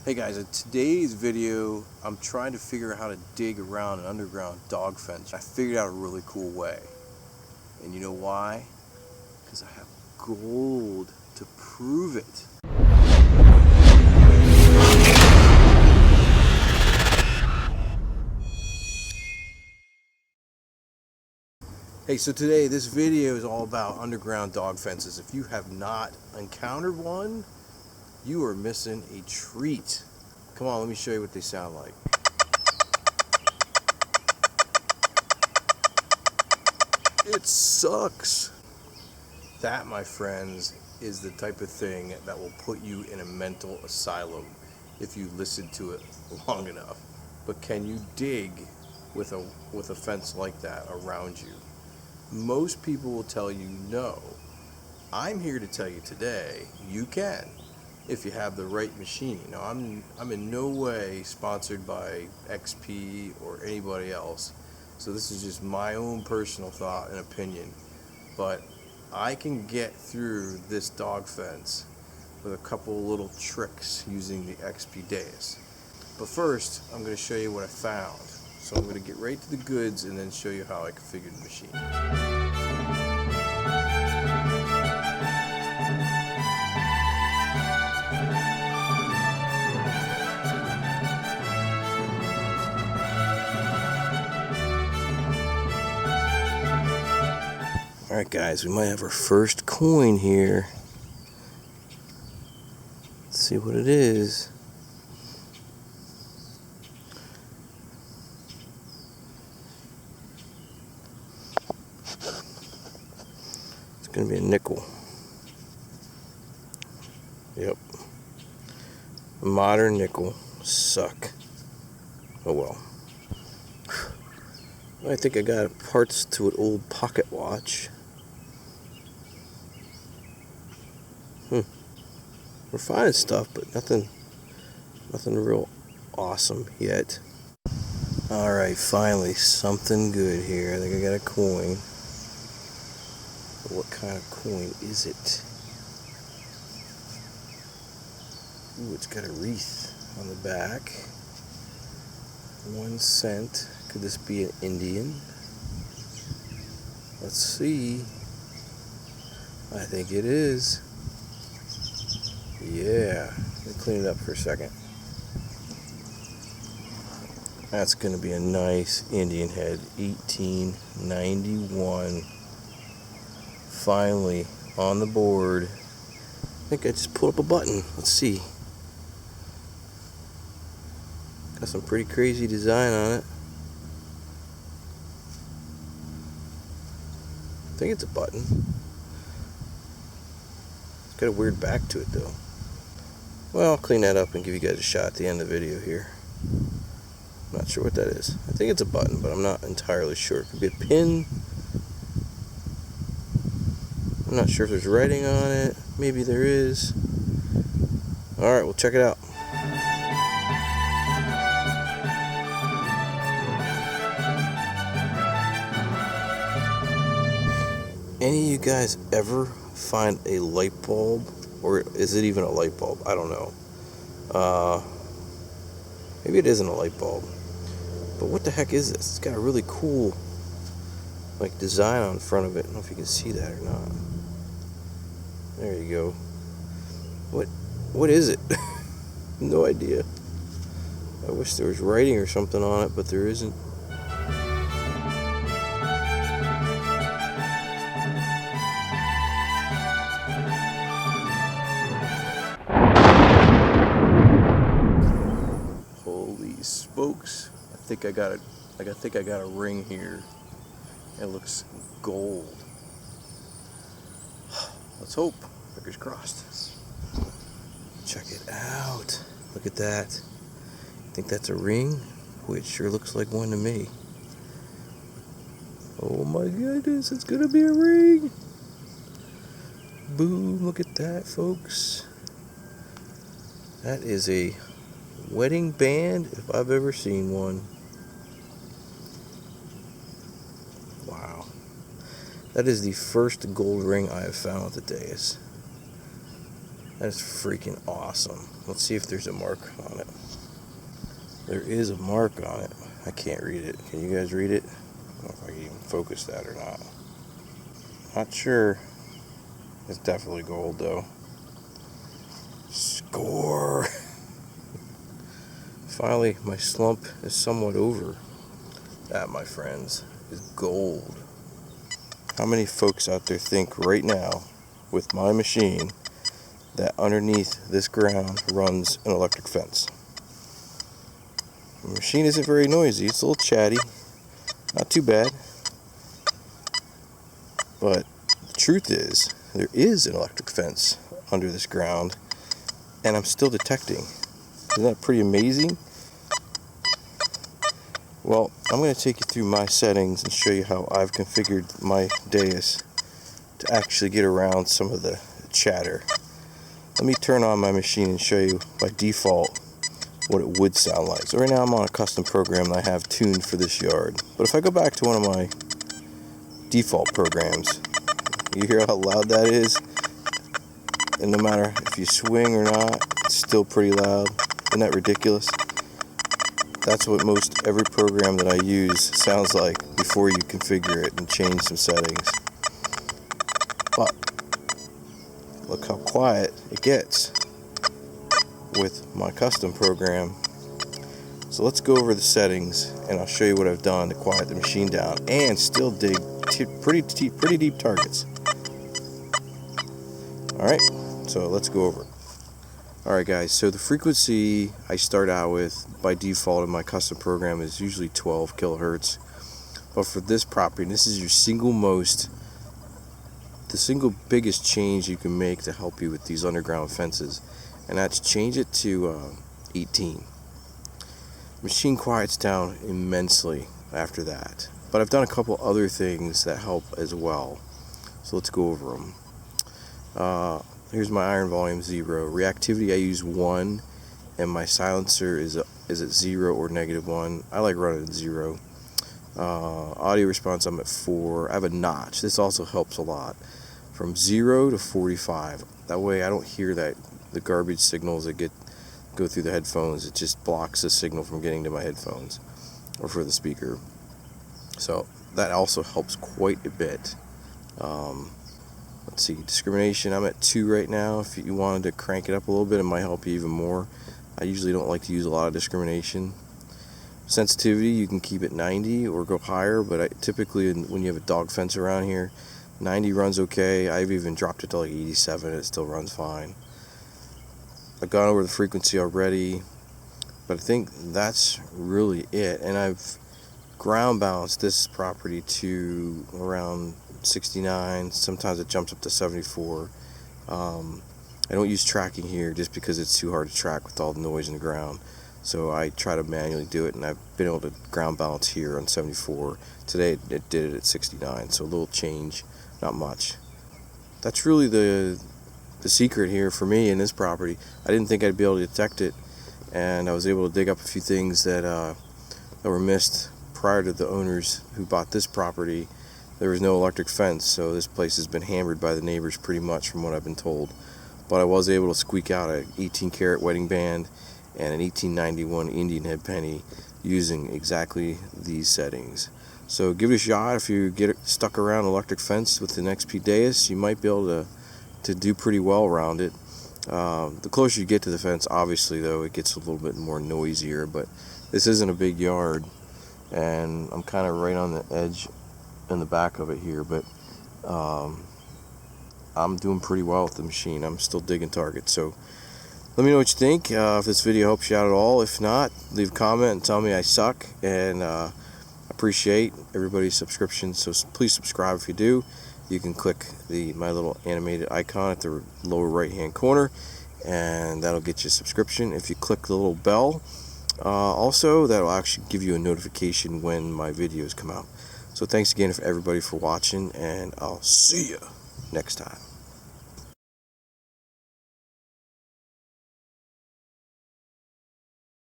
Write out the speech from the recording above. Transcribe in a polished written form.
Hey guys, in today's video, I'm trying to figure out how to dig around an underground dog fence. I figured out a really cool way. And you know why? Because I have gold to prove it. Hey, so today this video is all about underground dog fences. If you have not encountered one, you are missing a treat. Come on, let me show you what they sound like. It sucks. That, my friends, is the type of thing that will put you in a mental asylum if you listen to it long enough. But can you dig with a fence like that around you? Most people will tell you no. I'm here to tell you today you can, if you have the right machine. Now, I'm in no way sponsored by XP or anybody else, so this is just my own personal thought and opinion. But I can get through this dog fence with a couple little tricks using the XP Deus. But first, I'm going to show you what I found. So I'm going to get right to the goods and then show you how I configured the machine. Alright guys, we might have our first coin here. Let's see what it is. It's going to be a nickel. Yep. A modern nickel. Suck. Oh well. I think I got parts to an old pocket watch. We're finding stuff, but nothing real awesome yet. Alright, finally, something good here. I think I got a coin. But what kind of coin is it? Ooh, it's got a wreath on the back. 1 cent. Could this be an Indian? Let's see. I think it is. Yeah. Let me clean it up for a second. That's going to be a nice Indian head. 1891. Finally on the board. I think I just pulled up a button. Let's see. Got some pretty crazy design on it. I think it's a button. It's got a weird back to it though. Well, I'll clean that up and give you guys a shot at the end of the video here. I'm not sure what that is. I think it's a button, but I'm not entirely sure. It could be a pin. I'm not sure if there's writing on it. Maybe there is. Alright, we'll check it out. Any of you guys ever find a light bulb? Or is it even a light bulb? I don't know. Maybe it isn't a light bulb. But what the heck is this? It's got a really cool design on front of it. I don't know if you can see that or not. There you go. What is it? No idea. I wish there was writing or something on it, but there isn't. Spokes. I think I got a ring here. It looks gold. Let's hope. Fingers crossed. Check it out. Look at that. Think that's a ring? Boy, it sure looks like one to me. Oh my goodness, it's gonna be a ring. Boom, look at that, folks. That is a wedding band if I've ever seen one. Wow. That is the first gold ring I have found with the Deus. That's freaking awesome. Let's see if there's a mark on it. There is a mark on it. I can't read it. Can you guys read it? I don't know if I can even focus that or not. Not sure. It's definitely gold though. Score! Finally, my slump is somewhat over. That, my friends, is gold. How many folks out there think right now, with my machine, that underneath this ground runs an electric fence? The machine isn't very noisy. It's a little chatty. Not too bad. But the truth is, there is an electric fence under this ground, and I'm still detecting. Isn't that pretty amazing? Well, I'm going to take you through my settings and show you how I've configured my Deus to actually get around some of the chatter. Let me turn on my machine and show you by default what it would sound like. So right now I'm on a custom program that I have tuned for this yard. But if I go back to one of my default programs, you hear how loud that is? And no matter if you swing or not, it's still pretty loud. Isn't that ridiculous? That's what most every program that I use sounds like before you configure it and change some settings. But look how quiet it gets with my custom program. So let's go over the settings and I'll show you what I've done to quiet the machine down and still dig pretty deep targets. Alright, so let's go over it. Alright guys, so the frequency I start out with by default in my custom program is usually 12 kilohertz. But for this property, this is your the single biggest change you can make to help you with these underground fences, and that's change it to 18. Machine quiets down immensely after that. But I've done a couple other things that help as well. So let's go over them. Here's my iron volume 0. Reactivity I use 1, and my silencer is at 0 or -1. I like running at 0. Audio response I'm at 4. I have a notch. This also helps a lot. From 0 to 45. That way I don't hear the garbage signals that go through the headphones. It just blocks the signal from getting to my headphones or for the speaker. So that also helps quite a bit. Let's see, discrimination, I'm at 2 right now. If you wanted to crank it up a little bit, it might help you even more. I usually don't like to use a lot of discrimination. Sensitivity, you can keep it 90 or go higher, but typically when you have a dog fence around here, 90 runs okay. I've even dropped it to like 87 and it still runs fine. I've gone over the frequency already, but I think that's really it. And I've ground balanced this property to around 69. Sometimes it jumps up to 74. I don't use tracking here just because it's too hard to track with all the noise in the ground. So I try to manually do it, and I've been able to ground balance here on 74. Today it did it at 69, so a little change, not much. That's really the secret here for me in this property. I didn't think I'd be able to detect it, and I was able to dig up a few things that were missed prior to the owners who bought this property. There was no electric fence, so this place has been hammered by the neighbors pretty much from what I've been told. But I was able to squeak out an 18 karat wedding band and an 1891 Indian head penny using exactly these settings. So give it a shot. If you get stuck around an electric fence with an XP Deus, you might be able to do pretty well around it. The closer you get to the fence, obviously though, it gets a little bit more noisier, but this isn't a big yard, and I'm kind of right on the edge in the back of it here, but I'm doing pretty well with the machine. I'm still digging targets. So let me know what you think. If this video helps you out at all. If not, leave a comment and tell me I suck, and appreciate everybody's subscription. So please subscribe if you do. You can click my little animated icon at the lower right hand corner, and that'll get you a subscription. If you click the little bell, also that'll actually give you a notification when my videos come out. So thanks again for everybody for watching, and I'll see you next time.